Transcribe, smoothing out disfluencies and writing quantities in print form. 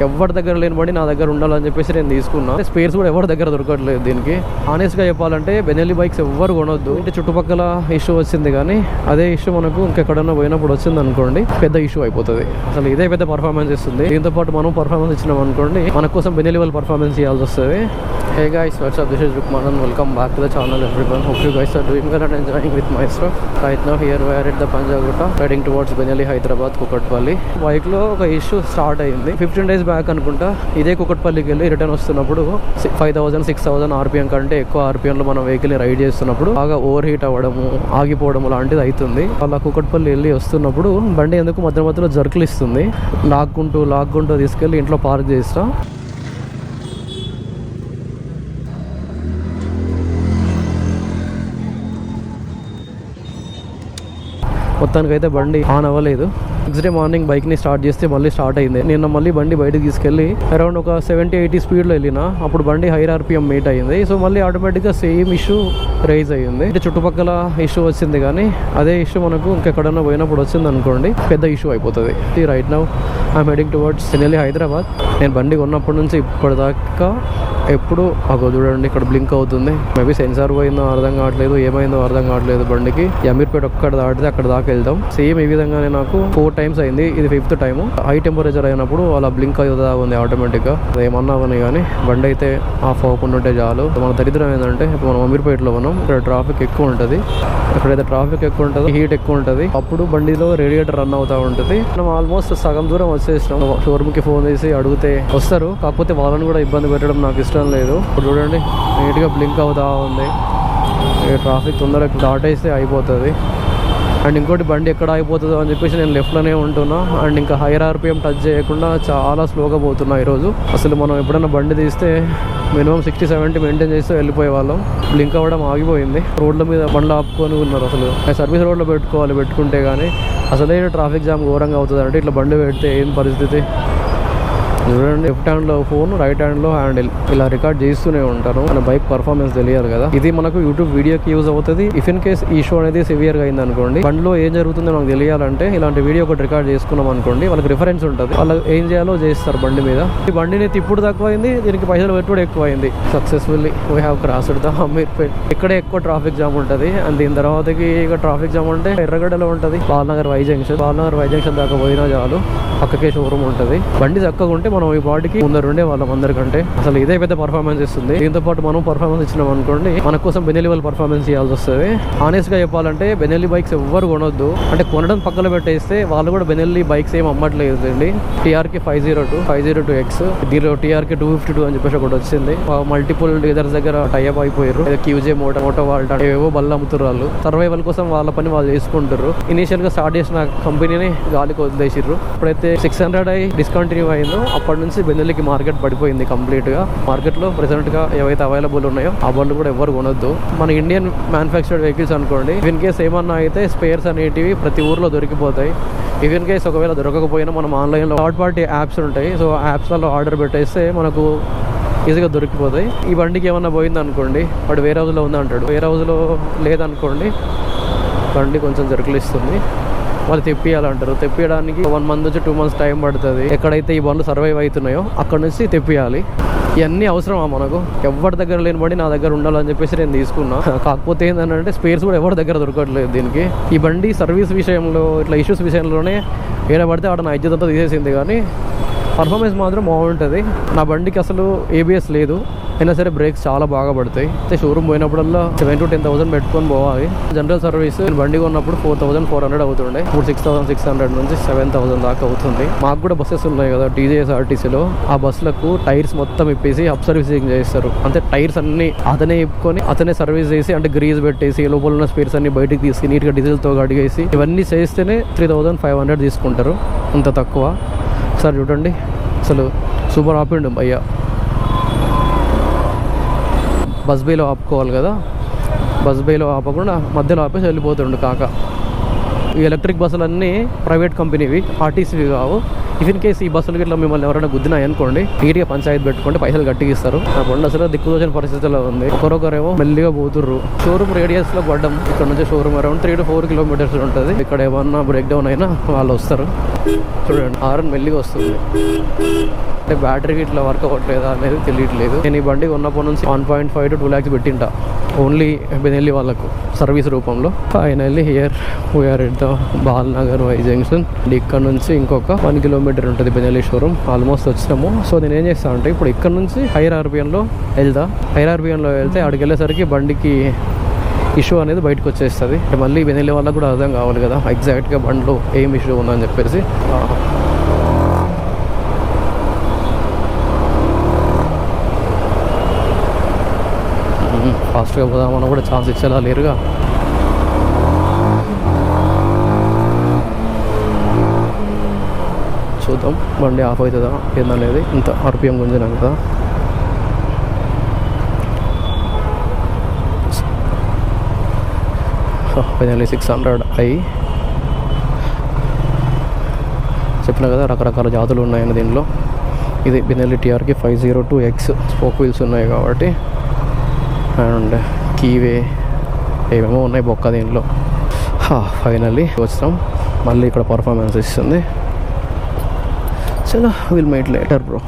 ఎవరి దగ్గర లేని బండి నా దగ్గర ఉండాలని చెప్పేసి నేను తీసుకున్నా. స్పేర్స్ కూడా ఎవరి దగ్గర దొరకట్లేదు దీనికి. ఆనెస్ట్ గా చెప్పాలంటే బెనెల్లీ బైక్స్ ఎవ్వరు కొనొద్దు. అంటే చుట్టుపక్కల ఇష్యూ వచ్చింది కానీ అదే ఇష్యూ మనకు ఇంకెక్కడన్నా పోయినప్పుడు వచ్చింది అనుకోండి పెద్ద ఇష్యూ అయిపోతుంది. అసలు ఇదే పెద్ద పర్ఫార్మెన్స్ ఇస్తుంది. దీంతో పాటు మనం పర్ఫార్మెన్స్ ఇచ్చినాం అనుకోండి మన కోసం బెనెల్లీ వాళ్ళు పర్ఫార్మెన్స్ చేయాల్సి వస్తుంది. Hey guys, what's up? This is Rukman and welcome back to the channel everyone. Hope you guys are doing well and enjoying with my stuff. Right now here we are at the Panjagutta heading towards Benelli, Hyderabad, Kukatpalli. Bike లో ఒక issue start అయింది 15 days back అనుకుంటా. ఇదే కుకట్పల్లికి వెళ్ళి return వస్తున్నప్పుడు 5000-6000 RPM కంటే ఎక్కువ RPM లో మనం వెహికల్ రైడ్ చేస్తున్నప్పుడు బాగా ఓవర్ హీట్ అవ్వడము ఆగిపోవడం లాంటిది అవుతుంది. అలా కుకట్పల్లి వెళ్ళి వస్తున్నప్పుడు బండి ఎందుకు మధ్య మధ్యలో జర్కులు ఇస్తుంది. లాక్కుంటూ తీసుకెళ్ళి ఇంట్లో పార్క్ చేస్తా. మొత్తానికి అయితే బండి ఆన్ అవ్వలేదు. నెక్స్ట్ డే మార్నింగ్ బైక్ని స్టార్ట్ చేస్తే మళ్ళీ స్టార్ట్ అయింది. నిన్న మళ్ళీ బండి బయటకు తీసుకెళ్ళి అరౌండ్ ఒక 70-80 స్పీడ్లో వెళ్ళిన అప్పుడు బండి హై RPM మీట్ అయింది. సో మళ్ళీ ఆటోమేటిక్గా సేమ్ ఇష్యూ రైజ్ అయ్యింది. అంటే చుట్టుపక్కల ఇష్యూ వచ్చింది కానీ అదే ఇష్యూ మనకు ఇంకెక్కడన్నా పోయినప్పుడు వచ్చింది అనుకోండి పెద్ద ఇష్యూ అయిపోతుంది. Right now I'm heading towards Benelli, Hyderabad. నేను బండి కొన్నప్పటి నుంచి ఇప్పటిదాకా ఎప్పుడు చూడండి ఇక్కడ బ్లింక్ అవుతుంది. మేబీ సెన్సార్ పోయిందో అర్థం కావట్లేదు, ఏమైందో అర్థం కావట్లేదు బండికి. అమీర్పేట ఒక్కడ దాటితే అక్కడ దాకా వెళ్దాం. సేమ్ ఈ విధంగానే నాకు 4 times అయింది. ఇది 5th టైం. హై టెంపరేచర్ అయినప్పుడు అలా బ్లింక్ అవుతా ఉంది ఆటోమేటిక్ గా. ఏమన్నా అవని కానీ బండి అయితే ఆఫ్ అవ్వకుండా ఉంటే చాలు. మన దరిద్రం ఏంటంటే ఇప్పుడు మనం అమీర్పేటలో ఉన్నాం. ఇక్కడ ట్రాఫిక్ ఎక్కువ ఉంటుంది. ఎక్కడైతే ట్రాఫిక్ ఎక్కువ ఉంటుంది హీట్ ఎక్కువ ఉంటుంది అప్పుడు బండిలో రేడియేటర్ రన్ అవుతా ఉంటుంది. మనం ఆల్మోస్ట్ సగం దూరం వచ్చేసినాం. షోరూమ్ కి ఫోన్ చేసి అడిగితే వస్తారు, కాకపోతే వాళ్ళని కూడా ఇబ్బంది పెట్టడం నాకు ఇష్టం లేదు. ఇప్పుడు చూడండి నీట్ గా బ్లింక్ అవుతా ఉంది. ట్రాఫిక్ తొందరగా దాటేస్తే అయిపోతుంది. అండ్ ఇంకోటి బండి ఎక్కడ అయిపోతుందో అని చెప్పేసి నేను లెఫ్ట్లోనే ఉంటున్నా. అండ్ ఇంకా హైయర్ RPM టచ్ చేయకుండా చాలా స్లోగా పోతున్నా ఈరోజు. అసలు మనం ఎప్పుడైనా బండి తీస్తే మినిమం 60-70 మెయింటైన్ చేస్తూ వెళ్ళిపోయే వాళ్ళం. బ్లింక్ అవ్వడం ఆగిపోయింది. రోడ్ల మీద బండ్లు ఆపుకొని ఉన్నారు. అసలు సర్వీస్ రోడ్లో పెట్టుకుంటే కానీ అసలే ట్రాఫిక్ జామ్ ఘోరంగా అవుతుంది. అంటే ఇట్లా బండి పెడితే ఏం పరిస్థితి చూడండి. లెఫ్ట్ హ్యాండ్లో ఫోన్, రైట్ హ్యాండ్లో హ్యాండిల్ ఇలా రికార్డ్ చేస్తూనే ఉంటాను. మన బైక్ పర్ఫార్మెన్స్ తెలియాలి కదా. ఇది మనకు యూట్యూబ్ వీడియోకి యూజ్ అవుతుంది. ఇఫ్ ఇన్ కేస్ ఈ షో అనేది సివియర్గా అయింది అనుకోండి, బండిలో ఏం జరుగుతుందో మనకు తెలియాలంటే ఇలాంటి వీడియో ఒకటి రికార్డ్ చేసుకున్నాం అనుకోండి, వాళ్ళకి రిఫరెన్స్ ఉంటుంది. వాళ్ళు ఏం చేయాలో చేస్తారు బండి మీద. ఈ బండిని తిప్పుడు తక్కువైంది, దీనికి పైసలు పెట్టుడు ఎక్కువైంది. Successfully we have crossed the Ameerpet. ఇక్కడే ఎక్కువ ట్రాఫిక్ జామ్ ఉంటుంది. అండ్ దీని తర్వాతకి ఇక ట్రాఫిక్ జామ్ అంటే ఎర్రగడ్డలో ఉంటుంది. బాలనగర్ వై జంక్షన్ దాకా పోయినా చాలు, పక్కకే షోరూమ్ ఉంటుంది. బండి చక్కగా ఉంటే మనం ఈ బాడీకి ముందరుండే వాళ్ళం అందరికంటే. అసలు ఇదే పెద్ద పర్ఫార్మెన్స్ ఇస్తుంది. దీంతో పాటు మనం పర్ఫార్మెన్స్ ఇచ్చినాం అనుకోండి మన కోసం బెనెల్లీ వాళ్ళు పర్ఫార్మెన్స్ చేయాల్సి వస్తుంది. ఆనెస్ట్ గా చెప్పాలంటే బెనెల్లీ బైక్స్ ఎవ్వరు కొనొద్దు. అంటే కొనడం పక్కన పెట్టేస్తే వాళ్ళు కూడా బెనెల్లీ బైక్స్ ఏం అమ్మట్లేదు అండి. TRK 502X, దీనిలో TRK 252 అని చెప్పేసి ఒకటి వచ్చింది. మల్టిపుల్ డీలర్స్ దగ్గర టైఅప్ అయిపోయారు. QJ మోటో వాల్ట్ ఏవో బళ్ళు అమ్ముతారు. వాళ్ళు సర్వైవల్ కోసం వాళ్ళ పని వాళ్ళు చేసుకుంటారు. ఇనిషియల్ గా స్టార్ట్ చేసిన కంపెనీని గాలికి వదిలేసిర్రు. ఇప్పుడైతే 600 డిస్కంటిన్యూ అయిందో అప్పటి నుంచి బెనెల్లీకి మార్కెట్ పడిపోయింది కంప్లీట్ గా. మార్కెట్ లో ప్రెసెంట్ గా ఏవైతే అవైలబుల్ ఉన్నాయో ఆ బండ్లు కూడా ఎవరు కొనొద్దు. మన ఇండియన్ మ్యానుఫ్యాక్చర్డ్ వెహికల్స్ అనుకోండి, ఇన్ కేస్ ఏమన్నా అయితే స్పేర్స్ అనేటివి ప్రతి ఊర్లో దొరికిపోతాయి. ఇన్ కేస్ ఒకవేళ దొరకకపోయినా మనం ఆన్లైన్లో థర్డ్ పార్టీ యాప్స్ ఉంటాయి. సో యాప్స్లలో ఆర్డర్ పెట్టేస్తే మనకు ఈజీగా దొరికిపోతాయి. ఈ బండికి ఏమన్నా పోయింది అనుకోండి, వాడు వేరే హౌస్లో ఉంది అంటాడు. వేరే హౌస్లో లేదనుకోండి బండి కొంచెం జరుకులిస్తుంది. వాళ్ళు తెప్పియాలంటారు. తెప్పియడానికి 1 month నుంచి 2 months టైం పడుతుంది. ఎక్కడైతే ఈ బండ్లు సర్వైవ్ అవుతున్నాయో అక్కడ నుంచి తెప్పియాలి. ఇవన్నీ అవసరమా మనకు? ఎవరి దగ్గర లేని బండి నా దగ్గర ఉండాలని చెప్పేసి నేను తీసుకున్నా. కాకపోతే ఏంటంటే స్పేర్స్ కూడా ఎవరి దగ్గర దొరకట్లేదు దీనికి. ఈ బండి సర్వీస్ విషయంలో ఇట్లా ఇష్యూస్ విషయంలోనే ఏడబడితే ఆడ నా ఇజ్జత్ అంతా తీసేసింది. కానీ పర్ఫార్మెన్స్ మాత్రం బాగుంటుంది. నా బండికి అసలు ABS లేదు, అయినా సరే బ్రేక్స్ చాలా బాగా పడతాయి. అయితే షోరూమ్ పోయినప్పుడల్లా 7,000 to 10,000 పెట్టుకొని పోవాలి. జనరల్ సర్వీస్ నేను బండి కొన్నప్పుడు 4,400 అవుతుండే. ఇప్పుడు 6,600 నుంచి 7,000 దాకా అవుతుంది. మాకు కూడా బస్సెస్ ఉన్నాయి కదా TJSRTCలో. ఆ బస్సులకు టైర్స్ మొత్తం ఇప్పేసి అప్ సర్వీసింగ్ చేస్తారు. అంటే టైర్స్ అన్ని అతనే ఇప్పుకొని అతనే సర్వీస్ చేసి, అంటే గ్రీజ్ పెట్టేసి లోపల ఉన్న స్పేర్స్ అన్ని బయటికి తీసి నీట్గా డీజిల్తో కడిగేసి ఇవన్నీ చేస్తేనే 3,500 తీసుకుంటారు. అంత తక్కువ. ఒకసారి చూడండి, అసలు సూపర్ ఆపిండు భయ్యా. బస్ బేలో ఆపుకోవాలి కదా, బస్ బేలో ఆపకుండా మధ్యలో ఆపేసి వెళ్ళిపోతుండు కాక. ఈ ఎలక్ట్రిక్ బస్సులన్నీ ప్రైవేట్ కంపెనీవి, RTCవి కావు. ఇఫ్ ఇన్ కేసు ఈ బస్సులు ఇట్లా మిమ్మల్ని ఎవరైనా గుద్దినాయి అనుకోండి, నీట్గా పంచాయతీ పెట్టుకుంటే పైసలు గట్టిగా ఇస్తారు. ఆ బండి అసలు దిక్కుదోచిన పరిస్థితిలో ఉంది. ఒకరొకరేమో మెల్లిగా పోతుర్రు. షోరూమ్ రేడియస్ లో పడ్డం. ఇక్కడ నుంచి షోరూమ్ అరౌండ్ 3 to 4 kilometers ఉంటుంది. ఇక్కడ ఏమన్నా బ్రేక్ డౌన్ అయినా వాళ్ళు వస్తారు. చూడండి హారన్ మెల్లిగా వస్తుంది. అంటే బ్యాటరీకి ఇట్లా వర్క్ అవ్వట్లేదా అనేది తెలియట్లేదు. నేను ఈ బండి ఉన్నప్పటి నుంచి 1.5 to 2 lakhs పెట్టింటా ఓన్లీ బెనెల్లి వాళ్ళకు సర్వీస్ రూపంలో. Finally here we're at the Balnagar Y junction. ఇక్కడ నుంచి ఇంకొక 1 kilometer ఉంటుంది బెనెల్లి షోరూమ్. ఆల్మోస్ట్ వచ్చినాము. సో నేను ఏం చేస్తాను అంటే ఇప్పుడు ఇక్కడ నుంచి హైర్ ఆర్పిఎన్లో వెళ్తా. హైర్ ఆర్పిఎన్లో వెళ్తే అక్కడికి వెళ్ళేసరికి బండికి ఇష్యూ అనేది బయటకు వచ్చేస్తుంది. మళ్ళీ బెనెల్లి వాళ్ళకి కూడా అర్థం కావాలి కదా ఎగ్జాక్ట్గా బండిలో ఏం ఇష్యూ ఉందని చెప్పేసి. ఫాస్ట్గా పోదామని కూడా ఛాన్స్ ఇచ్చేలా లేరుగా. చూద్దాం బండి ఆఫ్ అవుతుందా ఏందనేది. ఇంత ఆర్పిఎం గుంజినాం కదా. ఫైనల్లీ 600 అయ్యి చెప్పిన కదా రకరకాల జాతులు ఉన్నాయని దీనిలో. ఇది బెనెల్లి టీఆర్కి 502X స్పోక్ వీల్స్ ఉన్నాయి కాబట్టి, అండ్ కీవే ఏమేమో ఉన్నాయి బొక్క దీనిలో. ఫైనల్లీ వచ్చాం. మళ్ళీ ఇక్కడ పర్ఫార్మెన్స్ ఇస్తుంది. చలో విల్ మేట్ లేటర్ బ్రో.